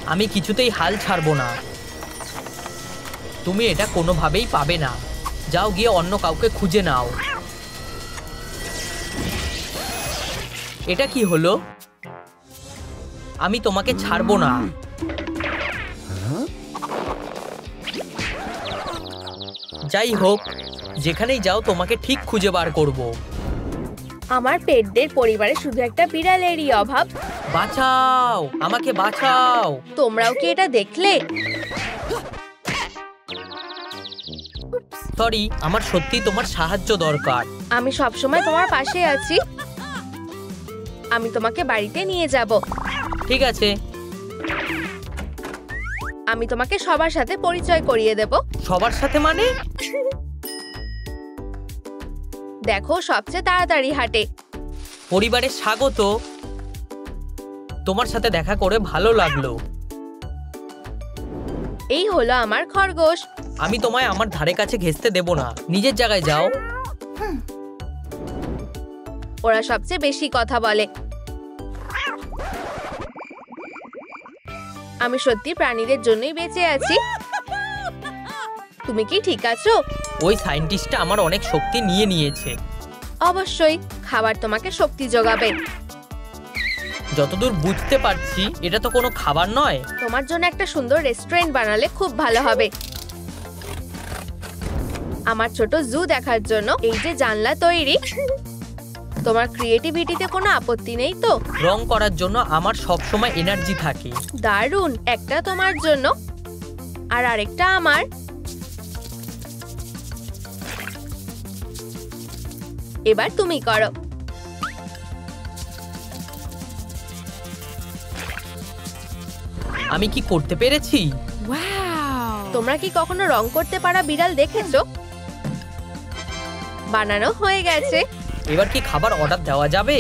আমি কিছুতেই হাল ছাড়বো না। তুমি এটা কোনোভাবেই পাবে না। যাও গিয়ে অন্য কাউকে খুঁজে নাও। এটা কি হলো? আমি তোমাকে ছাড়বো না। যাই হোক, যেখানেই যাও তোমাকে ঠিক খুঁজে বার করব। আমার পেটদের পরিবারে শুধু একটা বিড়ালেরই অভাব। বাঁচাও, আমাকে বাঁচাও। তোমরাও কি এটা দেখলে? সরি, আমার সত্যি তোমার সাহায্য দরকার। আমি সবসময় তোমার পাশে আছি। আমি তোমাকে বাড়িতে নিয়ে যাব। ঠিক আছে। আমি তোমাকে সবার সাথে পরিচয় করিয়ে দেব। সবার সাথে মানে? দেখো, সবচেয়ে তাড়াতাড়ি হাঁটে। পরিবারে স্বাগত। তোমার সাথে দেখা করে ভালো লাগলো। এই হলো আমার খরগোশ। আমি তোমায় আমার ধারে কাছে ঘেঁষতে দেব না। নিজের জায়গায় যাও। ওরা সবচেয়ে বেশি কথা বলে। আমি সত্যি প্রাণীদের জন্যই বেঁচে আছি। তুমি কি ঠিক আছো? ওই সায়েন্টিস্টটা আমার অনেক শক্তি নিয়ে নিয়েছে। অবশ্যই, খাবার তোমাকে শক্তি যোগাবে। যতদূর বুঝতে পারছি এটা তো কোনো খাবার নয়। তোমার জন্য একটা সুন্দর রেস্টুরেন্ট বানালে খুব ভালো হবে। আমার ছোট জু দেখার জন্য এই যে জানলা তৈরি। তোমার ক্রিয়েটিভিটিতে কোনো আপত্তি নেই তো? রং করার জন্য আমার সব সময় এনার্জি থাকে। দারুণ, একটা তোমার জন্য আর আরেকটা আমার। এবার তুমি করো। আমি কি করতে পেরেছি? তোমরা কি কখনো রং করতে পারা বিড়াল দেখেছো? বানানো হয়ে গেছে। এবার কি খাবার অর্ডার দেওয়া যাবে?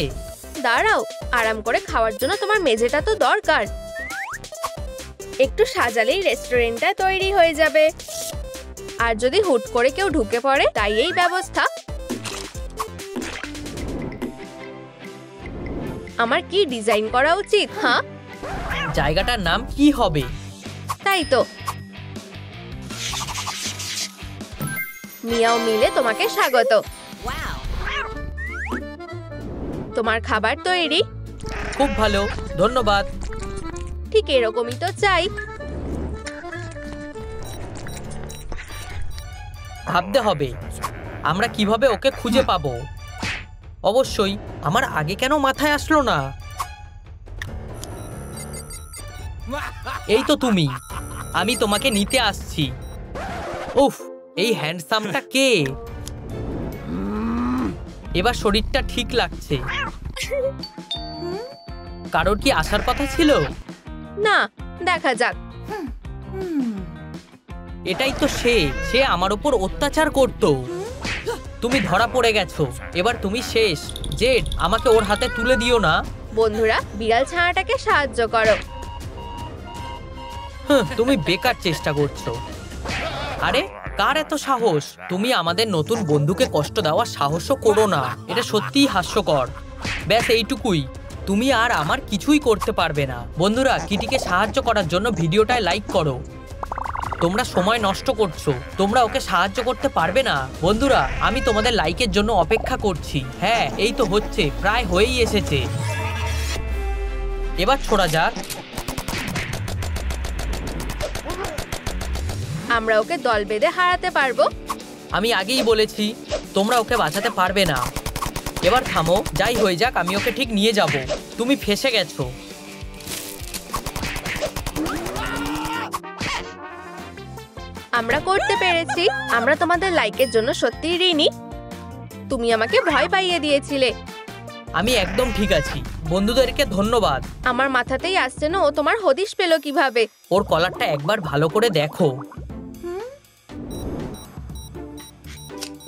দাঁড়াও, আরাম করে খাওয়ার জন্য তোমার মেঝেটা তো দরকার। একটু সাজালেই রেস্টুরেন্টটা তৈরি হয়ে যাবে। আর যদি হুট করে কেউ ঢুকে পড়ে, তাই এই ব্যবস্থা। আমার কি ডিজাইন করা উচিত? হ্যাঁ, জায়গাটার নাম কি হবে? তাই তো। মিয়াও মিলে তোমাকে স্বাগত। তোমার খাবার তৈরি। খুব ভালো, ধন্যবাদ। ঠিক এরকমই তো চাই। ভাবতে হবে আমরা কিভাবে ওকে খুঁজে পাবো। অবশ্যই, আমার আগে কেন মাথায় আসলো না? এই তো তুমি। আমি তোমাকে নিতে আসছি। উফ, এই হ্যান্ডসামটা কে? এবার শরীরটা ঠিক লাগছে। কারোর কি আসার কথা ছিল? না, দেখা যাক। এটাই তো সে আমার উপর অত্যাচার করত। তুমি ধরা পড়ে গেছো। এবার তুমি শেষ। জেড, আমাকে ওর হাতে তুলে দিও না। বন্ধুরা, বিড়াল ছানাটাকে সাহায্য করো। তুমি বেকার চেষ্টা করছো। আরে, কার এত সাহস? তুমি আমাদের নতুন বন্ধুকে কষ্ট দেওয়ার সাহসও করো না। এটা সত্যিই হাস্যকর। ব্যাস এইটুকুই। তুমি আর আমার কিছুই করতে পারবে না। বন্ধুরা, কিটিকে সাহায্য করার জন্য ভিডিওটায় লাইক করো। তোমরা সময় নষ্ট করছো। তোমরা ওকে সাহায্য করতে পারবে না। বন্ধুরা, আমি তোমাদের লাইকের জন্য অপেক্ষা করছি। হ্যাঁ, এই তো হচ্ছে, প্রায় হয়েই এসেছে। এবার ছোড়া যাক। আমরা ওকে দল বেঁধে হারাতে পারবো। আমি আগেই বলেছি তোমরা ওকে বাঁচাতে পারবে না। এবার থামো। যাই হয়ে যাক, আমি ওকে ঠিক নিয়ে যাব। তুমি ফেঁসে গেছো। আমরা করতে পেরেছি। আমরা তোমাদের লাইকের জন্য সত্যিই ঋণী। তুমি আমাকে ভয় পাইয়ে দিয়েছিলে। আমি একদম ঠিক আছি। বন্ধুদেরকে ধন্যবাদ। আমার মাথাতেই আসছে না ও তোমার হদিশ পেল কিভাবে। ওর কলারটা একবার ভালো করে দেখো।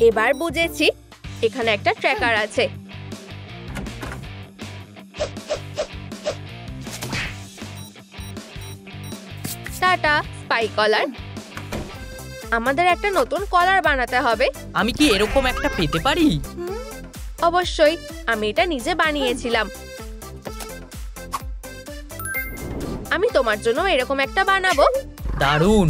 এবার বুঝেছি, এখানে একটা ট্র্যাকার আছে। টাটা স্পাই কলার। আমাদের একটা নতুন কলার বানাতে হবে। আমি কি এরকম একটা পেতে পারি? অবশ্যই, আমি এটা নিজে বানিয়েছিলাম। আমি তোমার জন্য এরকম একটা বানাবো। দারুণ।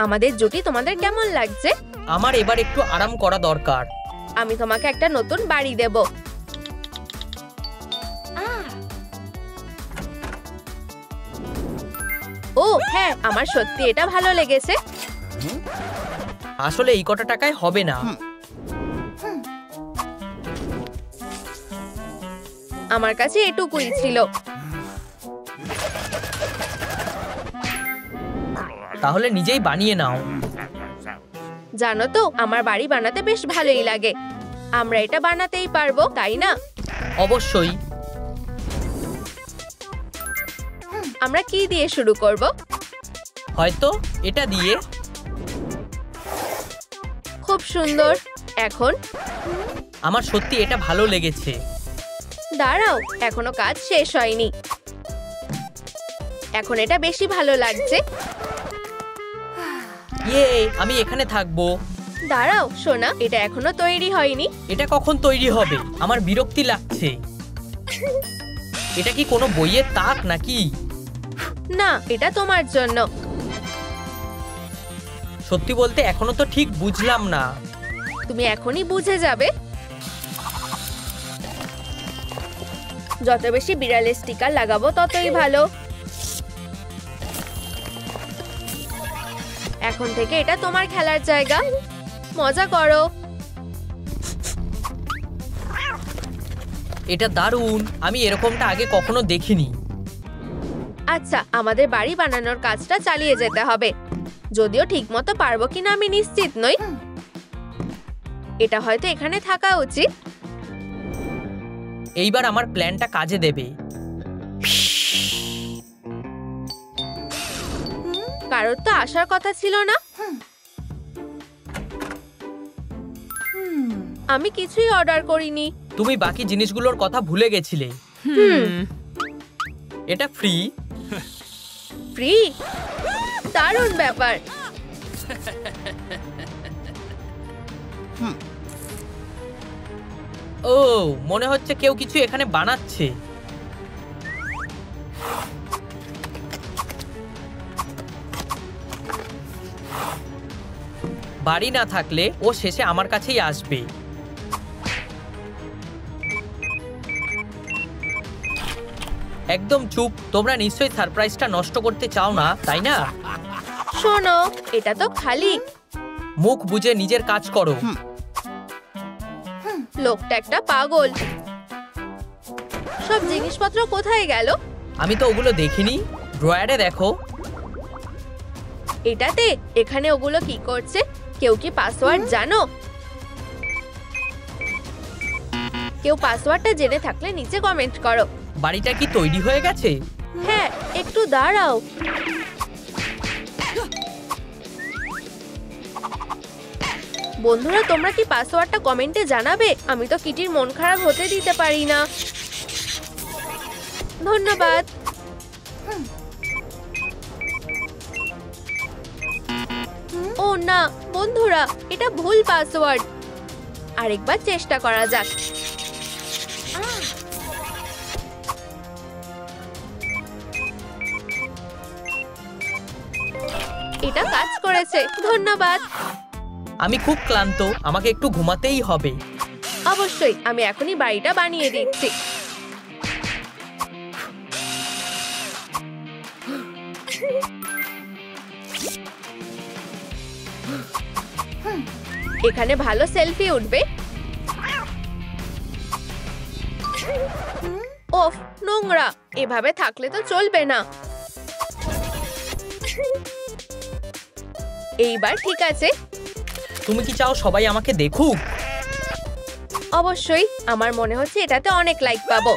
আমাদের জুটি তোমাদের কেমন লাগছে? আমার এবার একটু আরাম করা দরকার। আমি তোমাকে একটা নতুন বাড়ি দেব। ও হ্যাঁ, আমার সত্যি এটা ভালো লেগেছে। আসলে এই কটা টাকায় হবে না। আমার কাছে এটুকুই ছিল। তাহলে নিজেই বানিয়ে নাও। জানো তো, আমার বাড়ি বানাতে বেশ ভালোই লাগে। আমরা এটা বানাতেই পারবো, তাই না? অবশ্যই। আমরা কি দিয়ে শুরু করব? হয়তো এটা দিয়ে। খুব সুন্দর। এখন আমার সত্যি এটা ভালো লেগেছে। দাঁড়াও, এখনো কাজ শেষ হয়নি। এখন এটা বেশি ভালো লাগছে। ইয়ে, আমি এখানে থাকবো। দাঁড়াও সোনা, এটা এখনো তৈরি হয়নি। এটা কখন তৈরি হবে? আমার বিরক্তি লাগছে। এটা কি কোনো বইয়ের তাক নাকি? না, এটা তোমার জন্য। সত্যি বলতে এখনো তো ঠিক বুঝলাম না। তুমি এখনই বুঝে যাবে। যত বেশি বিড়ালের স্টিকার লাগাবো ততই ভালো। এখন থেকে এটা তোমার খেলার জায়গা। মজা করো। এটা দারুণ। আমি এরকমটা আগে কখনো দেখিনি। আচ্ছা, আমাদের বাড়ি বানানোর কাজটা চালিয়ে যেতে হবে। যদিও ঠিকমতো পারবো কিনা আমি নিশ্চিত নই। এটা হয়তো এখানে থাকা উচিত। এইবার আমার প্ল্যানটা কাজে দেবে। কারোর তো আসার কথা ছিল না। আমি কিছুই অর্ডার করিনি। তুমি বাকি জিনিসগুলোর কথা ভুলে গেছিলে। এটা ফ্রি। ফ্রি? দারুণ ব্যাপার। ও, মনে হচ্ছে কেউ কিছু এখানে বানাচ্ছে। বাড়ি না থাকলে ও শেষে আমার কাছেই আসবে। একদম চুপ। তোমরা নিশ্চয়ই সারপ্রাইজটা নষ্ট করতে চাও না, তাই না? শোনো, এটা তো খালি। মুখ বুজে নিজের কাজ করো। লোকটা একটা পাগল। সব জিনিসপত্র কোথায় গেল? আমি তো ওগুলো দেখিনি। ড্রয়ারে দেখো। এটাতে? এখানে ওগুলো কি করছে? কেউ কি পাসওয়ার্ড জানো? কেউ পাসওয়ার্ডটা জেনে থাকলে নিচে কমেন্ট করো। বাড়িটা কি তৈরি হয়ে গেছে? হ্যাঁ, একটু দাঁড়াও। বন্ধুরা, তোমরা কি পাসওয়ার্ডটা কমেন্টে জানাবে? আমি তো কিটির মন খারাপ হতে দিতে পারি না। ধন্যবাদ। ও না বন্ধুরা, এটা ভুল পাসওয়ার্ড। আরেকবার চেষ্টা করা যাক। এটা কাজ করেছে। ধন্যবাদ। আমি খুব ক্লান্ত। আমাকে একটু ঘুমাতেই হবে। অবশ্যই, আমি এখনই বাড়িটা বানিয়ে দিচ্ছি। এখানে ভালো সেলফি উঠবে। ওফ, নোংরা। এভাবে থাকলে তো চলবে না। এইবার ঠিক আছে। তুমি কি চাও সবাই আমাকে দেখুক? অবশ্যই। আমার মনে হচ্ছে এটাতে অনেক লাইক পাবো।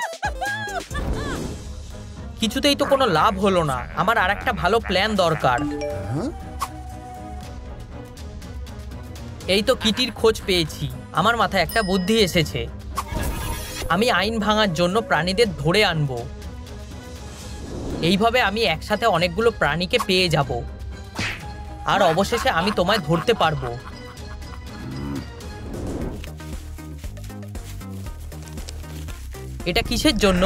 কিছুতেই তো কোনো লাভ হলো না। আমার আরেকটা ভালো প্ল্যান দরকার। এই তো কিটির খোঁজ পেয়েছি। আমার মাথায় একটা বুদ্ধি এসেছে। আমি আইন ভাঙার জন্য প্রাণীদের ধরে আনবো। এইভাবে আমি একসাথে অনেকগুলো প্রাণীকে পেয়ে যাব। আর অবশেষে আমি তোমায় ধরতে পারবো। এটা কিসের জন্য?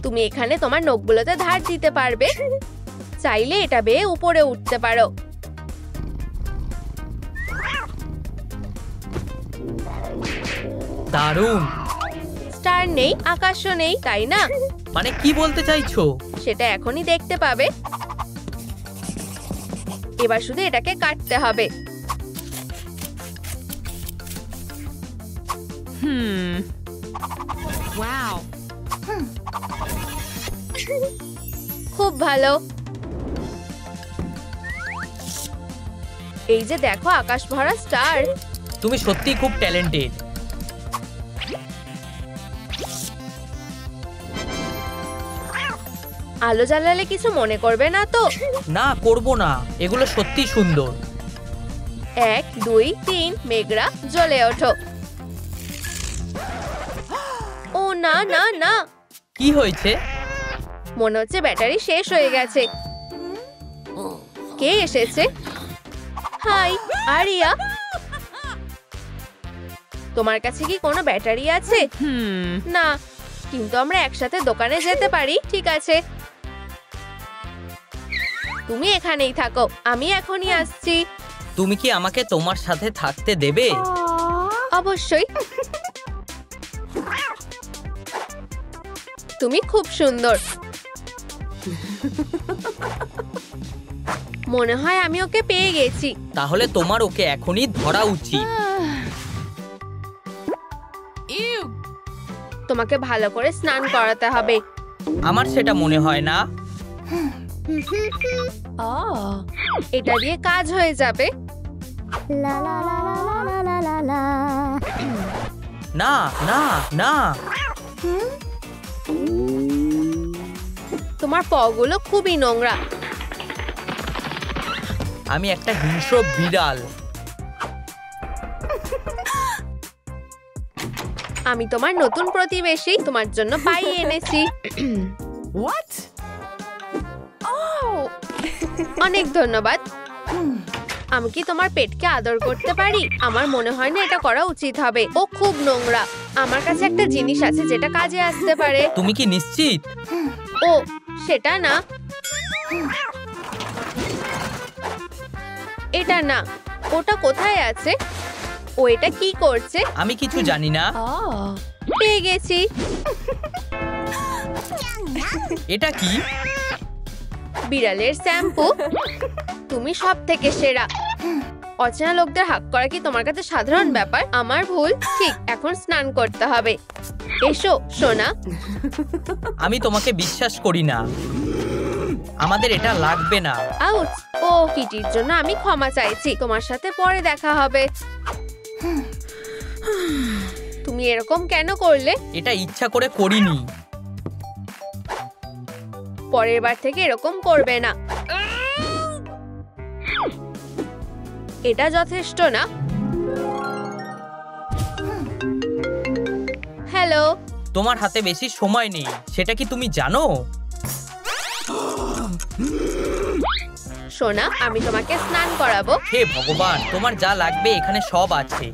তুমি এখানে তোমার নখগুলোতে ধার দিতে পারবে, চাইলে এটা বেয়ে উপরে উঠতে পারো। দারুণ। স্টার নেই, আকাশও নেই, তাই না? মানে কি বলতে চাইছো? সেটা এখনই দেখতে পাবে। এবার শুধু এটাকে কাটতে হবে। Wow. খুব ভালো। এই যে দেখো আকাশ ভরা স্টার। তুমি সত্যিই খুব ট্যালেন্টেড। আলো জ্বালালে কিছু মনে করবে না তো? না, করব না, এগুলো সত্যি সুন্দর। 1 2 3 মেঘরা জ্বলে ওঠো। ও না না না, কি হয়েছে? মনে হচ্ছে ব্যাটারি শেষ হয়ে গেছে। কে এসেছে? হাই আরিয়া, তোমার কাছে কি কোনো ব্যাটারি আছে? না, কিন্তু আমরা একসাথে দোকানে যেতে পারি। ঠিক আছে, তুমি এখানেই থাকো, আমি এখনই আসছি। তুমি কি আমাকে তোমার সাথে থাকতে দেবে? অবশ্যই। তুমি খুব সুন্দর। মনে হয় আমি ওকে পেয়ে গেছি। তাহলে তোমার ওকে এখনই ধরা উচিত। Ew. তোমাকে ভালো করে স্নান করাতে হবে। আমার সেটা মনে হয় না। Oh. এটা দিয়ে কাজ হয়ে যাবে। না না না, তোমার পাগুলো খুবই নোংরা। আমি একটা হিংস্র বিড়াল। আমি তোমার নতুন প্রতিবেশী, তোমার জন্য পাই এনেছি। What? Oh. অনেক ধন্যবাদ। আমি কি তোমার পেটকে আদর করতে পারি? আমার মনে হয় না এটা করা উচিত হবে, ও খুব নোংরা। আমার কাছে একটা জিনিস আছে যেটা কাজে আসতে পারে। তুমি কি নিশ্চিত? ও সেটা না, এটা না, ওটা কোথায় আছে? ও এটা কি করছে? আমি কিছু জানি না। Oh. পেয়ে গেছি। এটা কি? বিড়ালের শ্যাম্পু। তুমি সব থেকে সেরা। অচেনা লোকদের হাক করা কি তোমার কাছে সাধারণ ব্যাপার? আমার ভুল। ঠিক, এখন স্নান করতে হবে। এসো সোনা। আমি তোমাকে বিশ্বাস করি না। আমাদের এটা লাগবে না। আউট। ও কিটির জন্য আমি ক্ষমা চাইছি। তোমার সাথে পরে দেখা হবে। তুমি এরকম কেন করলে? এটা ইচ্ছা করে করিনি। পরের বার থেকে এরকম করবে না। এটা যথেষ্ট না। হ্যালো। তোমার হাতে বেশি সময় নেই, সেটা কি তুমি জানো? সোনা, আমি তোমাকে স্নান করাবো। হে ভগবান, তোমার যা লাগবে এখানে সব আছে।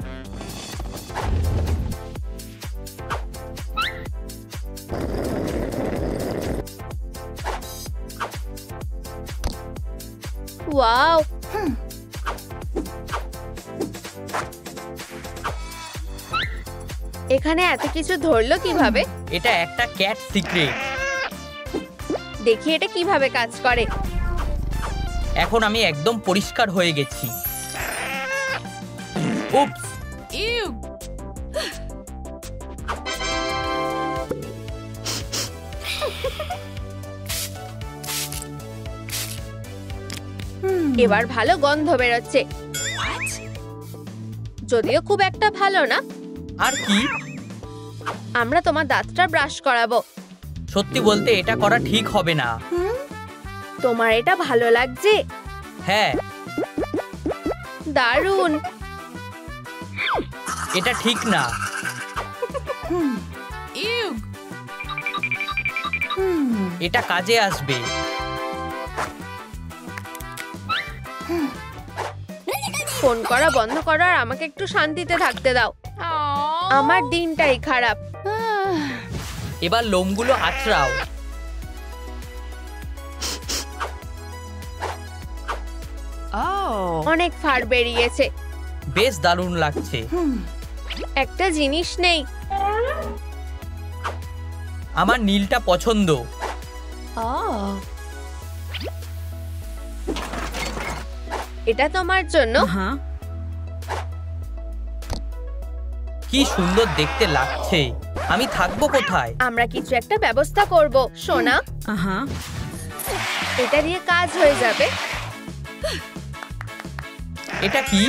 ওয়াও, এখানে এত কিছু ধরলো কিভাবে? এটা একটা ক্যাট সিক্রেট। দেখি এটা কিভাবে কাজ করে। এখন আমি একদম পরিষ্কার হয়ে গেছি। উপস। Ew. এবার ভালো গন্ধ বেরোচ্ছে। What? যদিও খুব একটা ভালো না। আর কি? আমরা তোমার দাঁতটা ব্রাশ করাবো। সত্যি বলতে এটা করা ঠিক হবে না। তোমার এটা ভালো লাগছে? হ্যাঁ, দারুণ। এটা ঠিক না। Ew. এটা কাজে আসবে। ফোন করা বন্ধ করো আর আমাকে একটু শান্তিতে থাকতে দাও। Oh. আমার দিনটাই খারাপ। এবার লোমগুলো আঁচড়াও। Oh. অনেক ফার বেরিয়েছে। বেশ দারুণ লাগছে। একটা জিনিস নেই। আমার নীলটা পছন্দ। Oh. এটা তোমার জন্য। Uh-huh. কি সুন্দর দেখতে লাগছে। আমি থাকবো কোথায়? আমরা কিছু একটা ব্যবস্থা করব সোনা। Uh-huh. এটা দিয়ে কাজ হয়ে যাবে। এটা কি?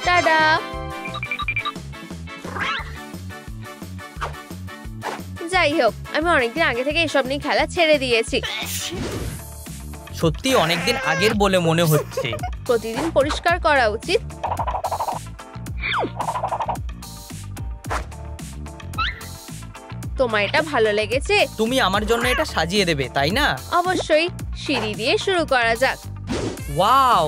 টাডা! যাই হোক, আমি অনেকদিন আগে থেকে এসব নিয়ে খেলা ছেড়ে দিয়েছি। সত্যি অনেকদিন আগের বলে মনে হচ্ছে। প্রতিদিন পরিষ্কার করা উচিত। তোমার এটা ভালো লেগেছে? তুমি আমার জন্য এটা সাজিয়ে দেবে, তাই না? অবশ্যই। সিঁড়ি দিয়ে শুরু করা যাক। ওয়াও!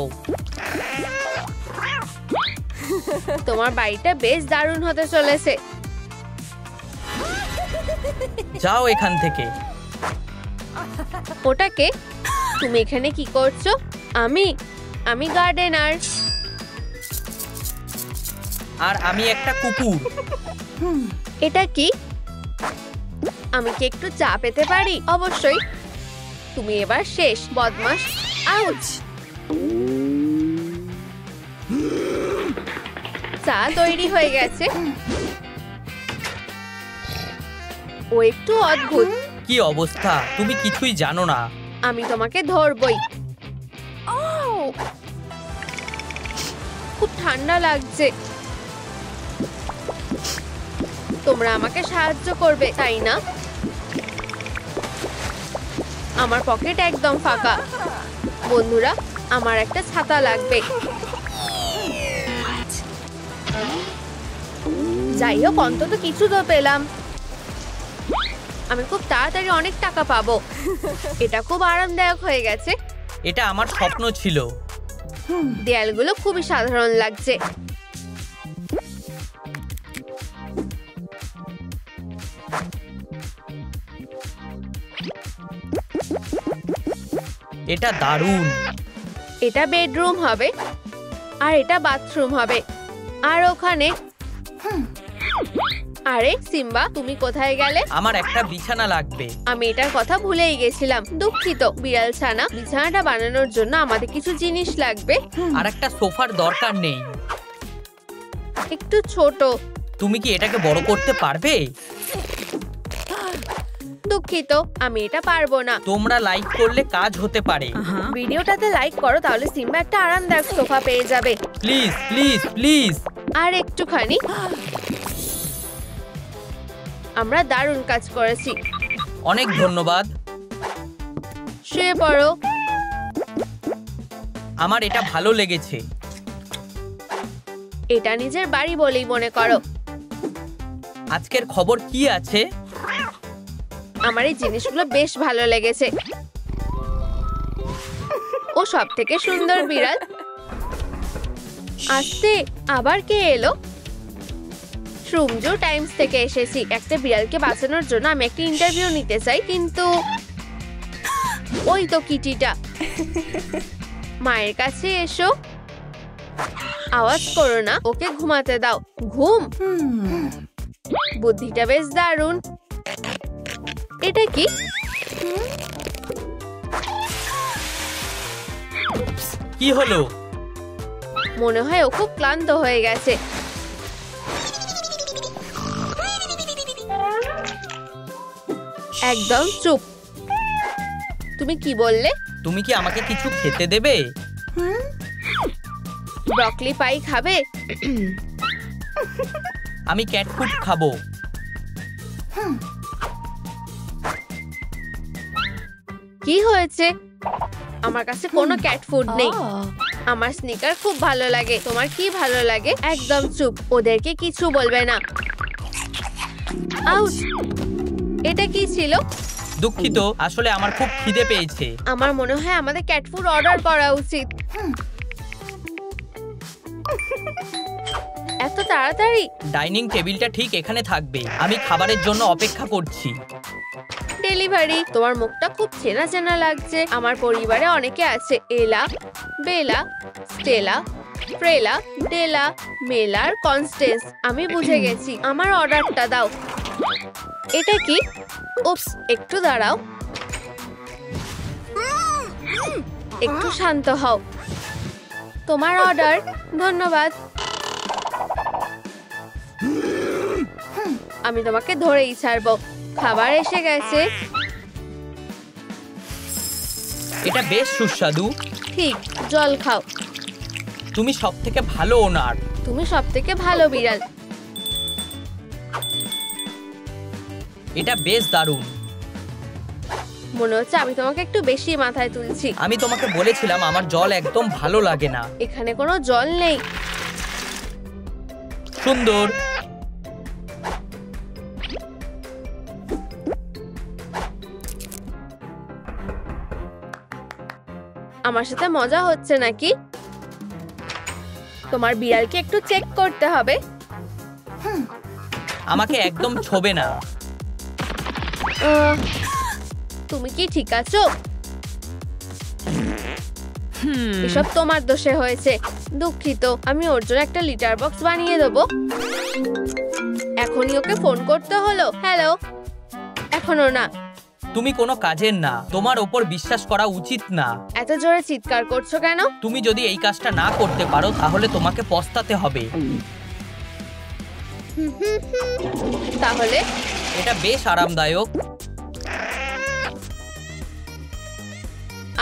তোমার বাড়িটা বেশ দারুণ হতে চলেছে। যাও এখান থেকে। ওটাকে? তুমি এখানে কি করছো? আমি গার্ডেনার। আর আমি একটা কুকুর। এটা কি? আমি কি একটু চা পেতে পারি? অবশ্যই। তুমি এবার শেষ, বদমাশ। আউচ! চা তৈরি হয়ে গেছে। ও একটু অদ্ভুত। কি অবস্থা? তুমি কিছুই জানো না। আমি তোমাকে ধরবই। খুব ঠান্ডা লাগছে। তোমরা আমাকে সাহায্য করবে, তাই না? আমার পকেট একদম ফাঁকা। বন্ধুরা, আমার একটা ছাতা লাগবে। যাই হোক, অন্তত কিছু তো পেলাম। আমি খুব তাড়াতাড়ি অনেক টাকা পাবো। এটা খুব আরামদায়ক হয়ে গেছে। এটা আমার স্বপ্ন ছিল। দেয়ালগুলো খুবই সাধারণ লাগছে। এটা দারুণ। এটা বেডরুম হবে, আর এটা বাথরুম হবে। আর ওখানে, আরে সিম্বা, তুমি কোথায় গেলে? আমার একটা বিছানা লাগবে। আমি এটার কথা ভুলেই গেছিলাম। দুঃখিত বিড়াল ছানা। বিছানাটা বানানোর জন্য আমাদের কিছু জিনিস লাগবে। আর একটা সোফার দরকার নেই। একটু ছোট। তুমি কি এটাকে বড় করতে পারবে? দুঃখিত, আমি এটা পারবো না। তোমরা লাইক করলে কাজ হতে পারে। Uh-huh. ভিডিওটাতে লাইক করো, তাহলে সিম্বা একটা আরামদায়ক সোফা পেয়ে যাবে। Please please please. আর একটুখানি। আমরা দারুণ কাজ করেছি। অনেক ধন্যবাদ। শুয়ে পড়ো। আমার এটা ভালো লেগেছে। এটা নিজের বাড়ি বলেই মনে করো। আজকের খবর কি আছে? আমার এই জিনিসগুলো বেশ ভালো লেগেছে। ও সব থেকে সুন্দর বিড়াল। আসতে আবার কে এলো? শ্রুমজু টাইমস থেকে এসেছি। একটা বিড়ালকে বাঁচানোর জন্য আমি একটা ইন্টারভিউ নিতে চাই, কিন্তু ওই তো কিটিটা। মায়ের কাছে এসো। আওয়াজ করো না, ওকে ঘুমাতে দাও। ঘুম। বুদ্ধিটা বেশ দারুণ। এটা কি? কি হলো? মনে হয় ও খুব ক্লান্ত হয়ে গেছে। একদম চুপ। তুমি কি বললে? তুমি কি আমাকে কিছু খেতে দেবে? ব্রকলি পাই খাবে? আমি ক্যাট ফুড খাবো। কি হয়েছে? আমার কাছে কোনো ক্যাট ফুড নেই। Oh. আমার স্নিকার খুব ভালো লাগে। তোমার কি ভালো লাগে? একদম চুপ, ওদেরকে কিছু বলবে না। আউচ! এটা কি ছিল? দুঃখিত, আসলে আমার খুব খিদে পেয়েছে। আমার মনে হয় আমাদের ক্যাট ফুড অর্ডার করা উচিত। এত তাড়াতাড়ি? ডাইনিং টেবিলটা ঠিক এখানে থাকবে, আমি খাবারের জন্য অপেক্ষা করছি। ডেলিভারি। তোমার মুখটা খুব চেনা চেনা লাগছে। আমার পরিবারে অনেকে আছে, এলা, বেলা, স্টেলা, ফ্রেলা, ডেলা, মেলার, কনস্টেন্স। আমি বুঝে গেছি। আমার অর্ডারটা দাও। এটা কি? উপস, একটু দাঁড়াও। একটু শান্ত হও। তোমার অর্ডার। ধন্যবাদ। আমি তোমাকে ধরেই ছাড়বো। খাবার এসে গেছে। এটা বেশ সুস্বাদু। ঠিক, জল খাও। তুমি সব থেকে ভালো ওনার। তুমি সব থেকে ভালো বিড়াল। এটা বেশ দারুণ। মনে হচ্ছে আমি তোমাকে একটু বেশি মাথায় তুলছি। আমি তোমাকে বলেছিলাম আমার জল একদম ভালো লাগে না। এখানে কোনো জল নেই। সুন্দর। আমার সাথে মজা হচ্ছে নাকি? তোমার বিড়ালকে একটু চেক করতে হবে। আমাকে একদম ছোবে না। তুমি কি ঠিক আছো? এসব তোমার দোষে হয়েছে। দুঃখিত। আমি ওর জন্য একটা লিটার বক্স বানিয়ে দেবো। এখনই ওকে ফোন করতে হলো। হ্যালো। এখনো না। তুমি কোনো কাজের না, তোমার ওপর বিশ্বাস করা উচিত না। এত জোরে চিৎকার করছো কেন? তুমি যদি এই কাজটা না করতে পারো তাহলে তোমাকে পস্তাতে হবে। তাহলে এটা বেশ আরামদায়ক।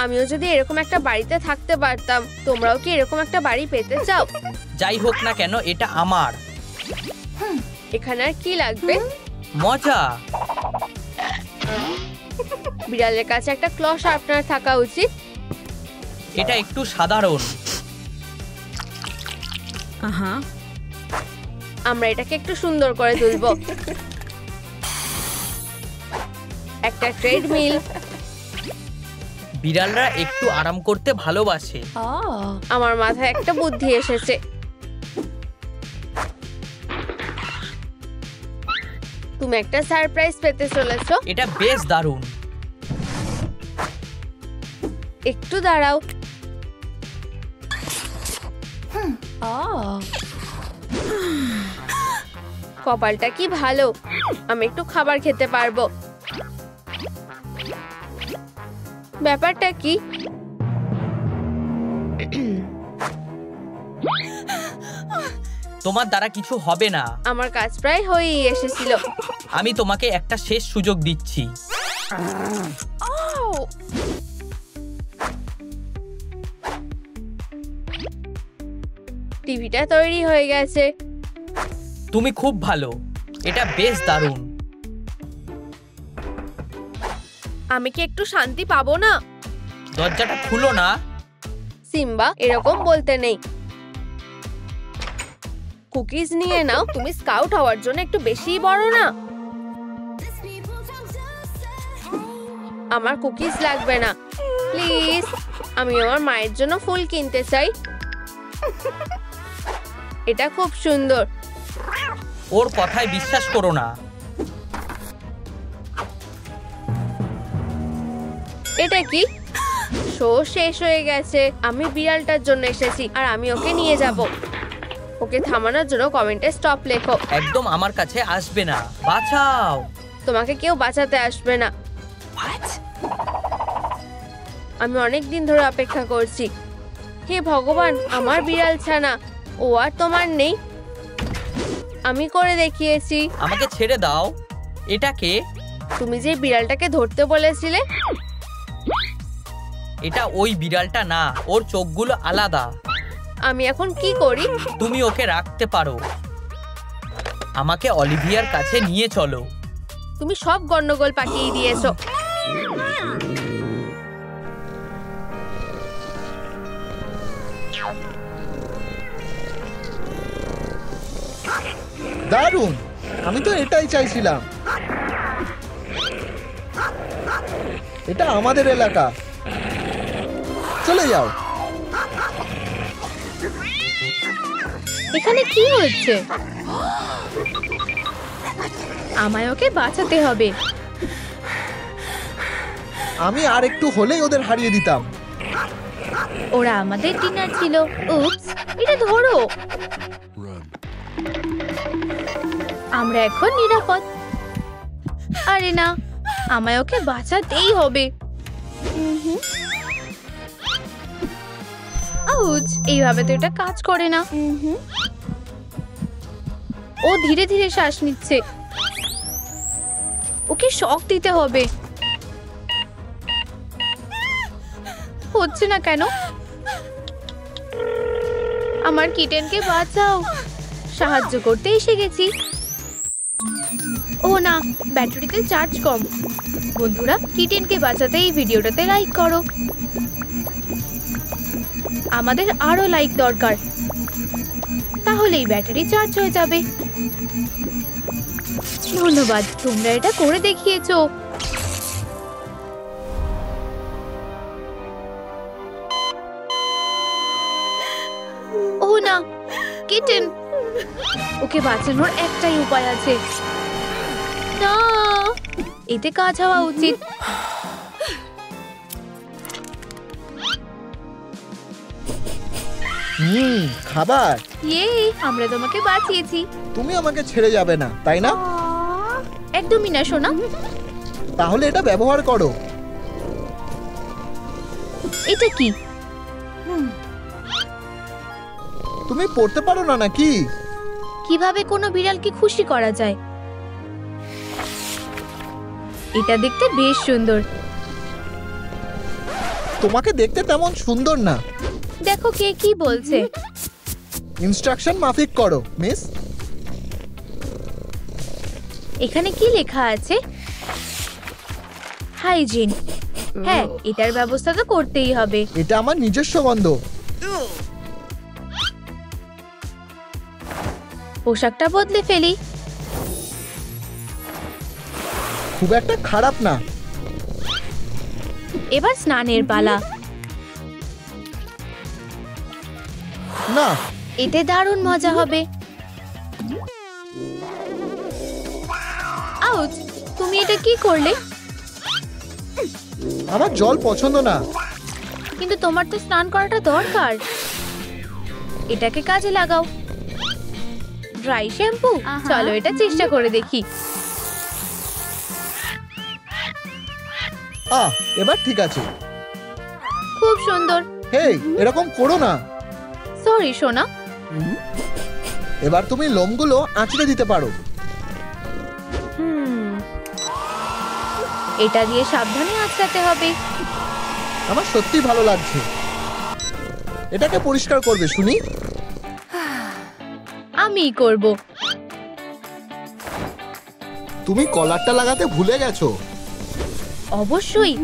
আমিও যদি এরকম একটা বাড়িতে থাকতে পারতাম। তোমরাও কি এরকম একটা বাড়ি পেতে চাও? যাই হোক না কেন, এটা আমার। এখানে আর কি লাগবে? মজা। বিড়ালের কাছে একটা ক্ল শার্পনার থাকা উচিত। এটা একটু সাধারণ। আমরা এটাকে একটু সুন্দর করে তুলবো। একটা ট্রেডমিল। বিড়ালরা একটু আরাম করতে ভালোবাসে। Oh. আমার মাথায় একটা বুদ্ধি এসেছে। তুমি একটা সারপ্রাইজ পেতে চলেছো। এটা বেশ দারুণ। একটু দাঁড়াও। Oh. কপালটা কি ভালো, আমি একটু খাবার খেতে পারবো। ব্যাপারটা কি? তোমার দ্বারা কিছু হবে না। আমার কাজ প্রায় হয়েই এসেছিল। আমি তোমাকে একটা শেষ সুযোগ দিচ্ছি। Oh. টিভিটা তৈরি হয়ে গেছে। তুমি খুব ভালো। এটা বেশ দারুণ। আমি কি একটু শান্তি পাবো না? দরজাটা খুলো না। সিম্বা, এরকম বলতে নেই। কুকিজ নিয়ে নাও। তুমি স্কাউট হওয়ার জন্য একটু বেশি বড় না? আমার কুকিজ লাগবে না, প্লিজ। আমি আমার মায়ের জন্য ফুল কিনতে চাই। এটা খুব সুন্দর। ওর কথায় বিশ্বাস করো না। এটা কি? শো শেষ হয়ে গেছে। আমি বিড়ালটার জন্য এসেছি আর আমি ওকে নিয়ে যাব। ওকে থামানোর জন্য কমেন্টে স্টপ লেখো। একদম আমার কাছে আসবে না। বাঁচাও। তোমাকে কেউ বাঁচাতে আসবে না। What? আমি অনেক দিন ধরে অপেক্ষা করছি। হে ভগবান, আমার বিড়াল ছানা। ও আর তোমার নেই। আমি করে দেখিয়েছি। আমাকে ছেড়ে দাও। এটাকে। তুমি যে বিড়ালটাকে ধরতে বলেছিলে। এটা ওই বিড়ালটা না, ওর চোখগুলো আলাদা। আমি এখন কি করি? তুমি ওকে রাখতে পারো। আমাকে অলিভিয়ার কাছে নিয়ে চলো। তুমি সব গন্ডগোল পাকিয়ে দিয়েছো। দারুণ, আমি তো এটাই চাইছিলাম। এটা আমাদের এলাকা, চলে যাও। এখানে কি হচ্ছে? আমায় ওকে বাঁচাতে হবে। আমি আর একটু হলেই ওদের হারিয়ে দিতাম। ওরা আমাদের ডিনার ছিল। উপস, এটা ধরো। আমরা এখন নিরাপদ। আরে না, আমায় ওকে বাঁচাতেই হবে। আউচ, এইভাবে তো এটা কাজ করে না। ও ধীরে ধীরে শ্বাস নিচ্ছে। ওকে শক দিতে হবে। হচ্ছে না কেন? আমার কিটেনকে বাঁচাও। সাহায্য করতে এসে গেছি। ও না, ব্যাটারিতে চার্জ কম। বন্ধুরা, কিটেনকে বাঁচাতে এই ভিডিওটাতে লাইক করো। আমাদের আরো লাইক দরকার, তাহলেই ব্যাটারি চার্জ হয়ে যাবে। ধন্যবাদ, তোমরা এটা করে দেখিয়েছো। ও না, কিটেন। ওকে বাঁচানোর একটাই উপায় আছে। না, এতে কাজ হওয়া উচিত। খাবার। ইয়ে, আমরা তোমাকে বাঁচিয়েছি। তুমি আমাকে ছেড়ে যাবে না, তাই না? একদমই না সোনা। তাহলে এটা ব্যবহার করো। এটা কি? তুমি পড়তে পারো না নাকি? কিভাবে কোনো বিড়ালকে খুশি করা যায়? এটা দেখতে বেশ সুন্দর। তোমাকে দেখতে তেমন সুন্দর না। দেখো কে কি বলছে। ইনস্ট্রাকশন মাফিক করো, মিস। এখানে কি লেখা আছে? হাইজিন। হ্যাঁ, এটার ব্যবস্থা তো করতেই হবে। এটা আমার নিজস্ব গন্ধ। পোশাকটা বদলে ফেলি। খুব একটা খারাপ না। এবার স্নানের পালা। না, এতে দারুণ মজা হবে। আউচ, তুমি এটা কি করলে? আমার জল পছন্দ না। কিন্তু তোমার তো স্নান করাটা দরকার। এটাকে কাজে লাগাও। Dry shampoo. চলো এটা চেষ্টা করে দেখি। এবার ঠিক আছে। খুব সুন্দর। হেই, এরকম করো না। সরি সোনা। এবার তুমি লোমগুলো আঁচড়ে দিতে পারো। এটা দিয়ে সাবধানে আঁচড়াতে হবে। আমার সত্যি ভালো লাগছে। এটাকে পরিষ্কার করবে শুনি। আমিই করব। তুমি কলারটা লাগাতে ভুলে গেছো। অবশ্যই।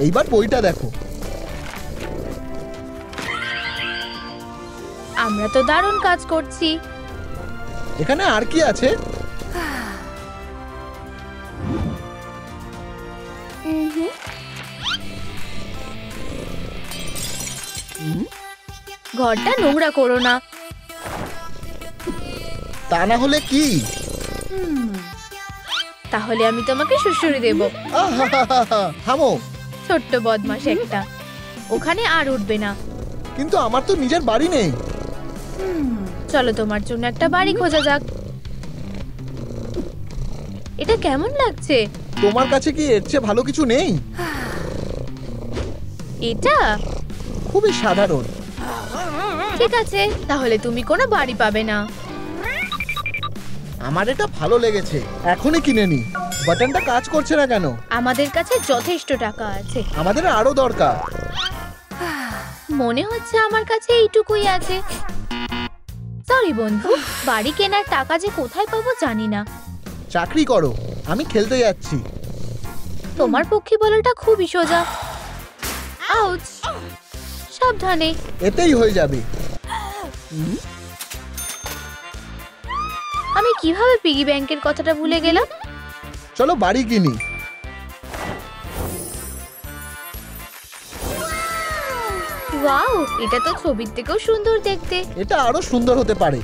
এইবার বইটা দেখো। আমরা তো দারুণ কাজ করছি। এখানে আর কি আছে? ঘরটা নোংরা করো না। তা না হলে কি? তাহলে আমি তোমাকে শুশুরি দেব। থামো। ছোট্ট বদমাশ একটা। ওখানে আর উঠবে না। কিন্তু আমার তো নিজের বাড়ি নেই। চলো তোমার জন্য একটা বাড়ি খোঁজা যাক। এটা কেমন লাগছে? তোমার কাছে কি এর চেয়ে ভালো কিছু নেই? এটা খুবই সাধারণ। ঠিক আছে, তাহলে তুমি কোনো বাড়ি পাবে না। আমার এটা ভালো লেগেছে, এখনই কিনে নি। বাটনটা কাজ করছে না কেন? আমাদের কাছে যথেষ্ট টাকা আছে। আমাদের আরো দরকার। মনে হচ্ছে আমার কাছে এইটুকুই আছে। সরি বন্ধু, বাড়ি কেনার টাকা যে কোথায় পাবো জানি না। চাকরি করো, আমি খেলতে যাচ্ছি। তোমার পক্ষে বলাটা খুবই সোজা। আউচ, সাবধানে। এতেই হয়ে যাবে। আমি কিভাবে পিগি ব্যাংকের কথাটা ভুলে গেলাম? চলো বাড়ি কিনি। ওয়াও, এটা তো ছবির থেকেও সুন্দর দেখতে। এটা আরো সুন্দর হতে পারে।